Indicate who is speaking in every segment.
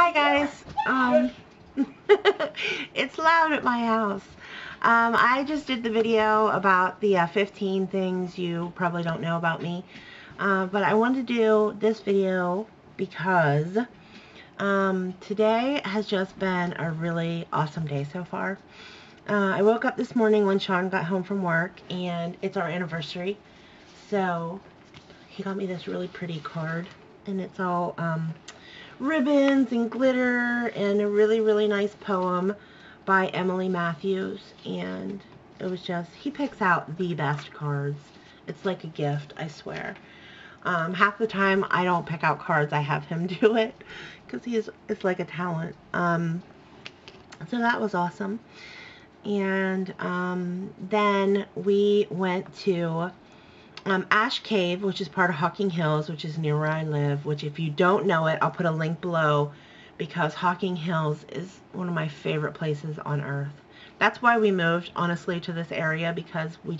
Speaker 1: Hi guys. It's loud at my house. I just did the video about the 15 things you probably don't know about me. But I wanted to do this video because today has just been a really awesome day so far. I woke up this morning when Sean got home from work, and it's our anniversary. So he got me this really pretty card, and it's all ribbons and glitter and a really nice poem by Emily Matthews. And it was just, he picks out the best cards. It's like a gift, I swear. Half the time I don't pick out cards, I have him do it because it's like a talent. So that was awesome. And then we went to Ash Cave, which is part of Hocking Hills, which is near where I live, which if you don't know it, I'll put a link below, because Hocking Hills is one of my favorite places on earth. That's why we moved, honestly, to this area, because we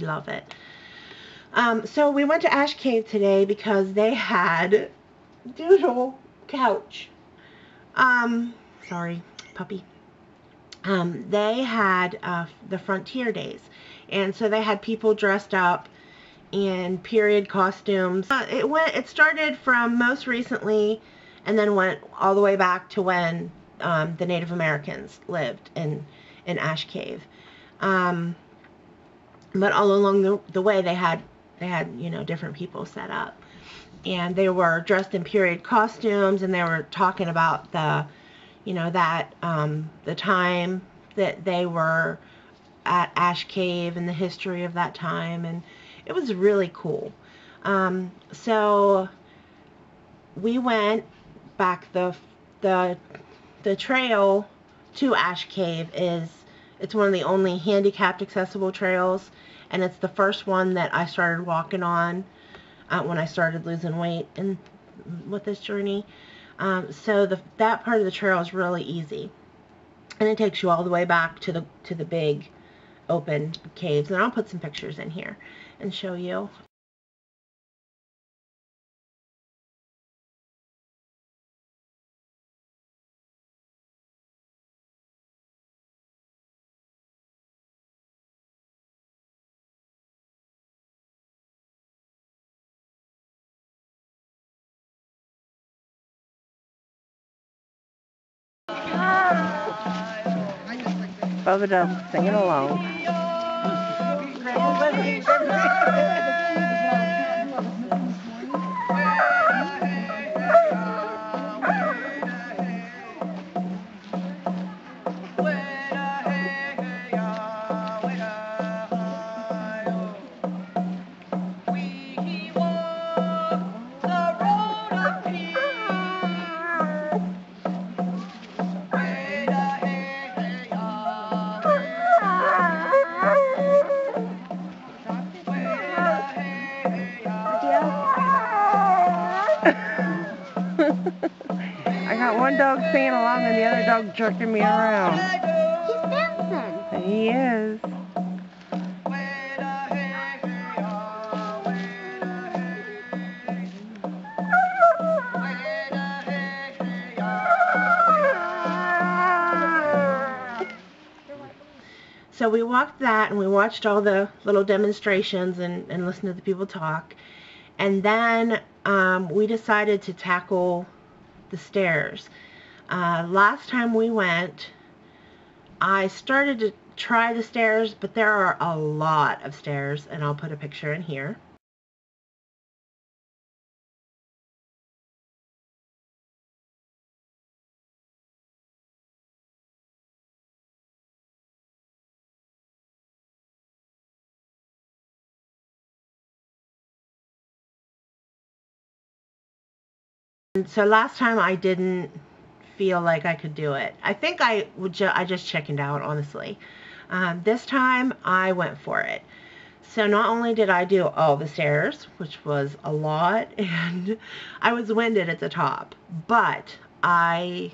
Speaker 1: love it. So we went to Ash Cave today because they had Doodle couch. Sorry, puppy. They had the Frontier Days, and so they had people dressed up in period costumes. It started from most recently and then went all the way back to when the Native Americans lived in Ash Cave. But all along the way they had different people set up, and they were dressed in period costumes, and they were talking about the time that they were at Ash Cave and the history of that time, and it was really cool. So we went back. The trail to Ash Cave it's one of the only handicapped accessible trails, and it's the first one that I started walking on when I started losing weight and with this journey. So that part of the trail is really easy, and it takes you all the way back to the big open caves, and I'll put some pictures in here and show you. Bubba Dub singing along. I got one dog singing along and the other dog jerking me around.
Speaker 2: He's dancing.
Speaker 1: He is. So we walked that, and we watched all the little demonstrations and listened to the people talk. And then we decided to tackle the stairs. Last time we went, I started to try the stairs, but there are a lot of stairs, and I'll put a picture in here. So last time I didn't feel like I could do it. I think I just chickened out, honestly. This time I went for it. So not only did I do all the stairs, which was a lot, and I was winded at the top, but I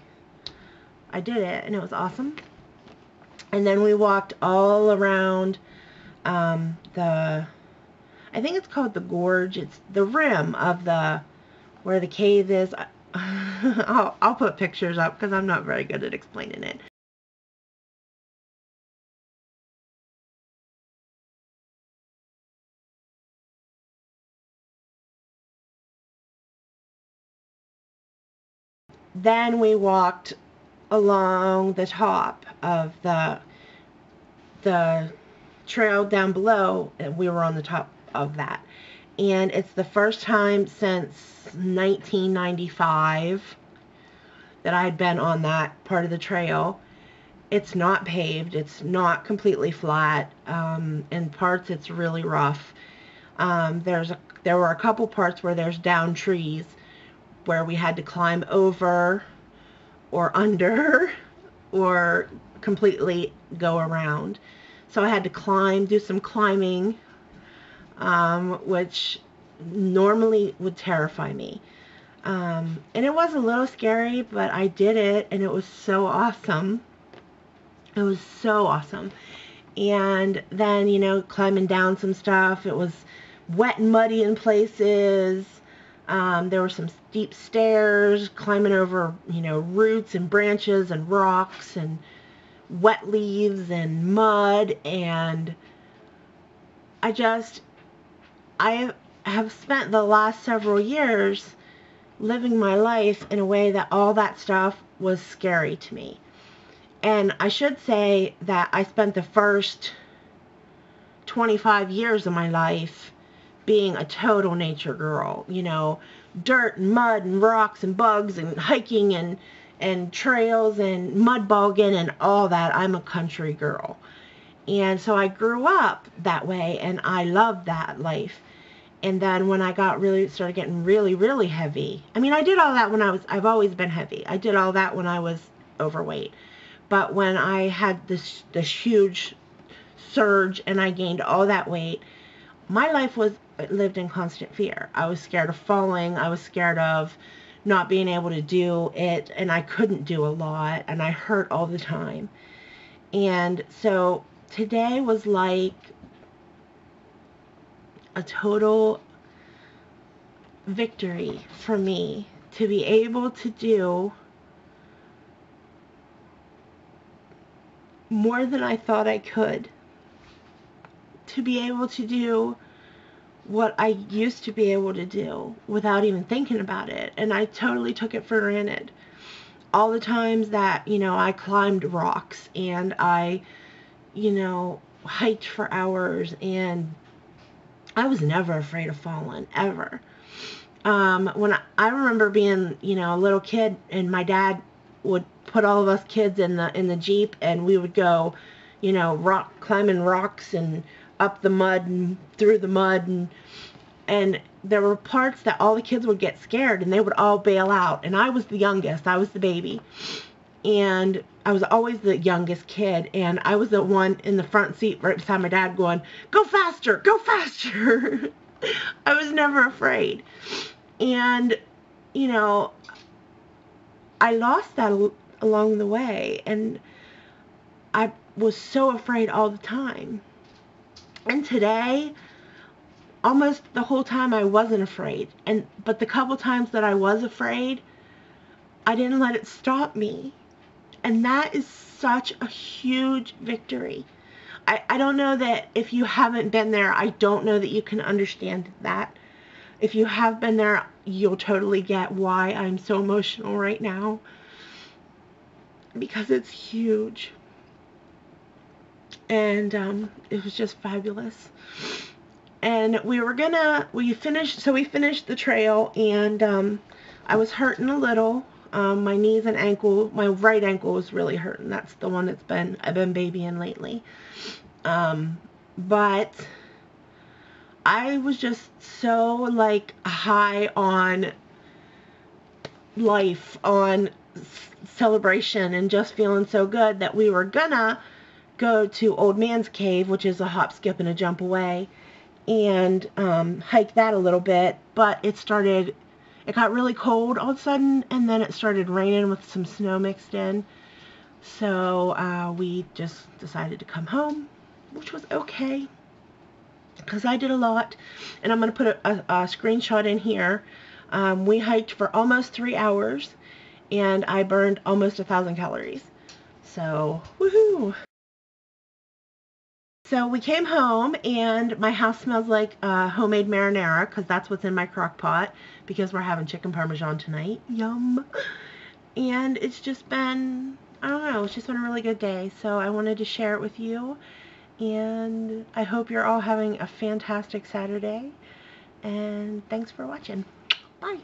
Speaker 1: did it, and it was awesome. And then we walked all around I think it's called the Gorge. It's the rim of where the cave is. I'll put pictures up because I'm not very good at explaining it. Then we walked along the top of the trail down below, and we were on the top of that. And it's the first time since 1995 that I had been on that part of the trail. It's not paved. It's not completely flat. In parts, it's really rough. There were a couple parts where there's down trees where we had to climb over or under or completely go around. So I had to do some climbing, which normally would terrify me. And it was a little scary, but I did it, and it was so awesome. It was so awesome. And then, climbing down some stuff, it was wet and muddy in places. There were some steep stairs, climbing over, roots and branches and rocks and wet leaves and mud. And I have spent the last several years living my life in a way that all that stuff was scary to me. And I should say that I spent the first 25 years of my life being a total nature girl, dirt and mud and rocks and bugs and hiking and trails and mud bogging and all that. I'm a country girl. And so I grew up that way, and I loved that life. And then when I started getting really, really heavy, I did all that I've always been heavy. I did all that when I was overweight. But when I had this huge surge and I gained all that weight, my life lived in constant fear. I was scared of falling. I was scared of not being able to do it, and I couldn't do a lot, and I hurt all the time. And so today was like a total victory for me to be able to do more than I thought I could, to be able to do what I used to be able to do without even thinking about it. And I totally took it for granted. All the times that, I climbed rocks and I, hiked for hours, and I was never afraid of falling, ever. When I remember being, a little kid, and my dad would put all of us kids in the Jeep, and we would go, climbing rocks and up the mud and through the mud, and there were parts that all the kids would get scared and they would all bail out, and I was the youngest. I was the baby, and I was always the youngest kid, and I was the one in the front seat right beside my dad going, "Go faster, go faster." I was never afraid. And I lost that along the way, and I was so afraid all the time. And today, almost the whole time I wasn't afraid. But the couple times that I was afraid, I didn't let it stop me. And that is such a huge victory. I don't know that if you haven't been there, I don't know that you can understand that. If you have been there, you'll totally get why I'm so emotional right now. Because it's huge. And it was just fabulous. And we finished the trail, and I was hurting a little. My knees and ankle, my right ankle was really hurting. That's the one I've been babying lately. But I was just so high on life, on celebration, and just feeling so good that we were gonna go to Old Man's Cave, which is a hop, skip, and a jump away, and hike that a little bit. But it got really cold all of a sudden, and then it started raining with some snow mixed in. So we just decided to come home, which was okay, because I did a lot. And I'm going to put a screenshot in here We hiked for almost 3 hours, and I burned almost 1,000 calories. So, woohoo! So we came home, and my house smells like homemade marinara, because that's what's in my crock pot, because we're having chicken parmesan tonight. Yum! And it's just been, I don't know, it's just been a really good day. So I wanted to share it with you, and I hope you're all having a fantastic Saturday. And thanks for watching. Bye!